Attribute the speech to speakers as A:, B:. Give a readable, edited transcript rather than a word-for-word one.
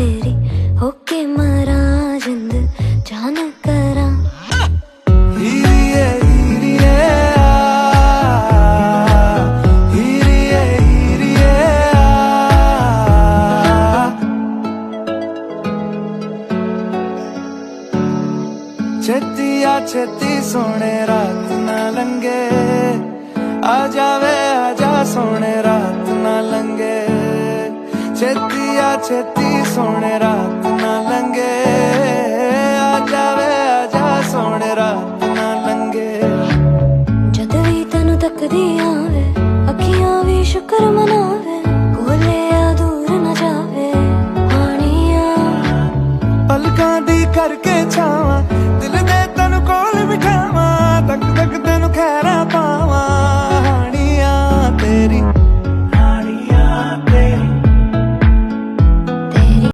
A: तेरी होके मरा जिंद जान करा।
B: छेती आ छेती सोने रात ना लंगे, आ जावे आजा सोने रात ना लंगे। छेती आ छेती सोने रात ना लंगे, आ जावे आजा सोने रात ना लंगे।
A: जद भी तेनू तकदी आवे अखियां भी शुक्र मनावे, कोले आ दूर न जावे हानिया।
B: पलकां दी करके छावां दिल दे तैनू कोल बिठावां, तक तक तेनू खैरा